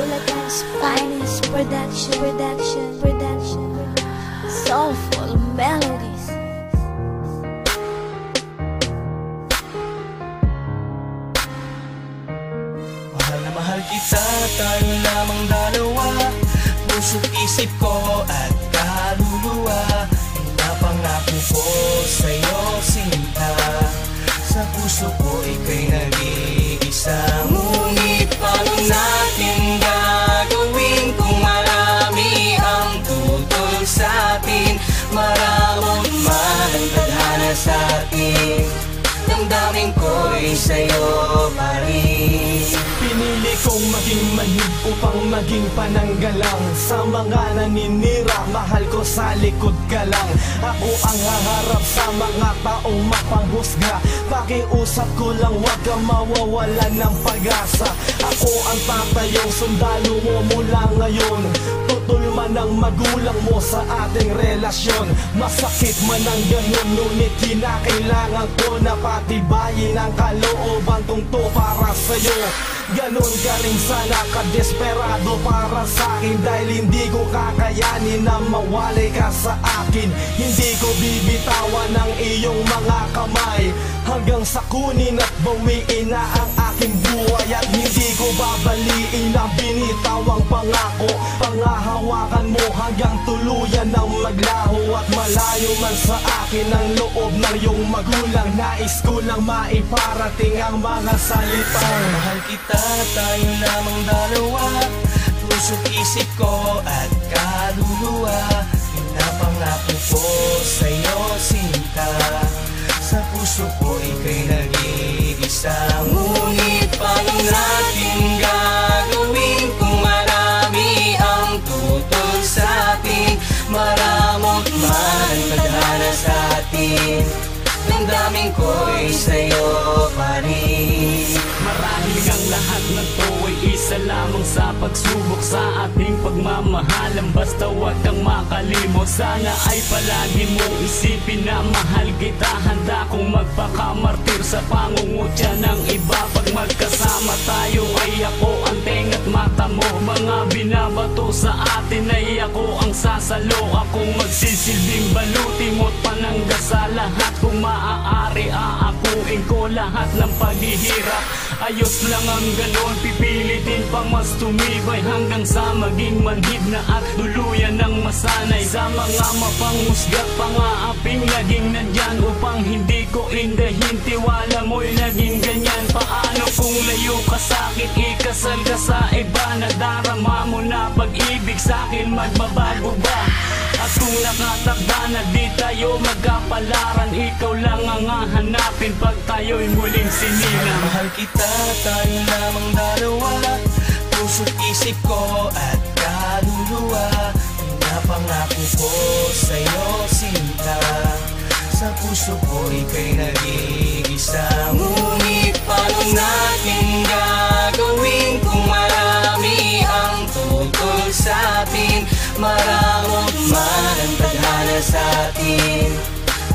Bulacan's finest production, soulful melodies. Mahal na mahal kita, tayo lamang dalawa. Puso't isip ko at kaluluwa, napangako ko sa'yo sinta. Sa puso ko ika'y nag-iisa. Ngunit paano natin gagawin kung marami ang tutol sa'tin? Maramot man ang tadhana sa'tin, damdamin ko'y sa'yo pa rin. Pinili kong maging manhid upang maging pananggalang sa mga naninira, mahal ko sa likod ka lang. Ako ang haharap sa mga taong mapanghusga. Pakiusap ko lang, wag kang mawawalan ng pag-asa. Ako ang tatayong sundalo mo mula ngayon. Tutol man ang magulang mo sa ating relasyon. Masakit man ang ganun, ngunit kinakailangan ko na patibayin ang kalooban kong to para sa'yo. Ganon ka rin sana ka-desperado para sa'kin, dahil hindi ko kakayanin na mawalay ka sa akin. Hindi ko bibitawan ang iyong mga kamay hanggang sa kunin at bawiin na ang aking buhay. At hindi ko babaliin ang binitawang pangako. Pangahawakan mo hanggang tuluyan ng maglaho. At malayo man sa akin ang loob ng iyong magulang, nais ko lang maiparating ang mga salitang mahal kita, tayo lamang dalawa. Puso't isip ko at kaluluwa, pinapangako ko sa'yo sinta. Sa puso ko ika'y nag-iisa. Ngunit paano natin gagawin kung marami ang tutol sa'tin? Maramot man ang tadhana sa'tin, damdamin ko'y sa'yo pa rin. Marahil ang lahat ng to ay isa lamang sa pagsubok sa ating pagmamahalan. Basta huwag kang makalimot, sana ay palagi mong isipin na mahal kita. Handa kong magpakamartir sa pangungutya ng iba. Pag magkasama tayo ay ako ang tenga't mata mo. Mga binabato sa atin ay ako ang sasalo. Akong magsisilbing baluti mo't panangga sa lahat. Kung maaari aakuin ko lahat ng paghihirap. Ayos lang ang ganon, pipilitin pang mas tumibay hanggang sa maging manhid na at tuluyan ng masanay. Sa mga mapanghusga't pangaaping laging nandyan upang hindi ko indahin. Tiwala mo'y naging ganyan. Paano kung layo ka sa'kin, ikasal ka sa iba? Nadarama mo na pag-ibig sa'kin, magbabago ba? At kung nakatakda na di tayo magkapalaran, ikaw lang ang hahanapin pag tayo'y muling sinila. Mahal kita, tayo lamang dalawa. Puso't isip ko at kaluluwa, pinapangako ko sa'yo sinta. Sa puso ko ika'y nag-iisa. Ngunit paano natin gagawin kung marami ang tutol sa'tin? Maramot man ang tadhana sa'tin,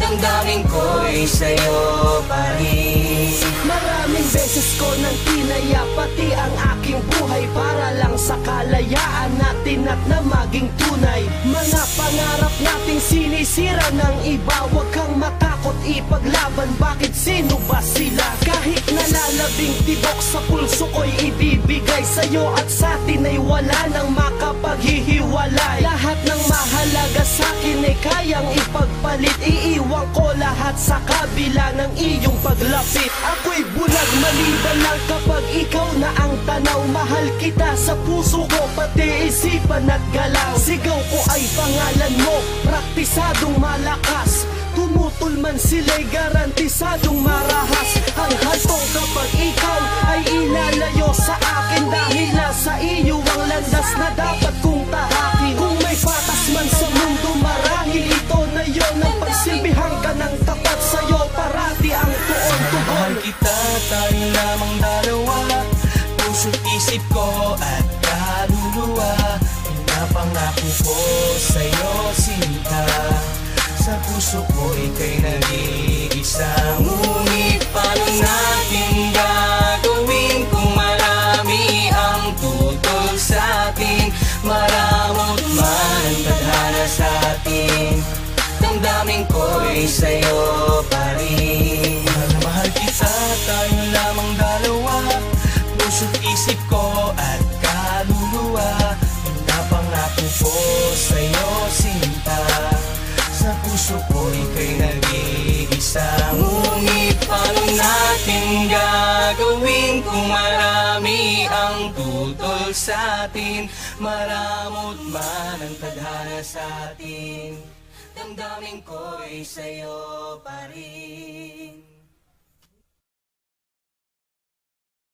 damdamin ko'y sa'yo pa rin. Maraming beses ko nang tinaya pati ang aking buhay para lang sa kalayaan natin at na maging tunay. Mga pangarap nating sinisira ng iba, huwag kang matakot ipaglaban. Bakit sino ba sila? Kahit nalalabing tibok sa pulso ko'y ibibigay sa'yo at sa'tin ay wala nang makapaghihiwalay. Lahat ng mahalaga sa'kin ay kayang ipagpalit. Iiwan ko lahat sa kabila ng iyong paglapit. Ako'y bulag maliban lang kapag ikaw na ang tanaw. Mahal kita sa puso ko, pati isipan at galaw. Sigaw ko ay pangalan mo, praktisadong malakas. Tumutol man sila'y garantisadong marahas. Ang hantong kapag ikaw ay ilalayo sa akin, dahil nasa iyo ang landas na dapat kong tahakin. Kung may patas man sa mundo, marahil ito na yon ang pagsilbihan ka ng tapat. Sa'yo parati ang tuon-tugon. Mahal kita, tayo lamang dalawa. Puso't isip ko at kaluluwa, pinapangako ko sa'yo sinta. Sa puso ko ika'y nag-iisa. Ngunit paano natin gagawin kung marami ang tutol sa ay sa'yo pa rin. Mahal na mahal kita, tayo lamang dalawa, puso't isip ko at kaluluwa. Napangako ko sa'yo sinta, sa puso ko ika'y nag-iisa. Ngunit paano natin gagawin kung marami ang tutol sa'tin? Maramot man ang tadhana sa'tin, damdamin ko ay sa'yo pa rin.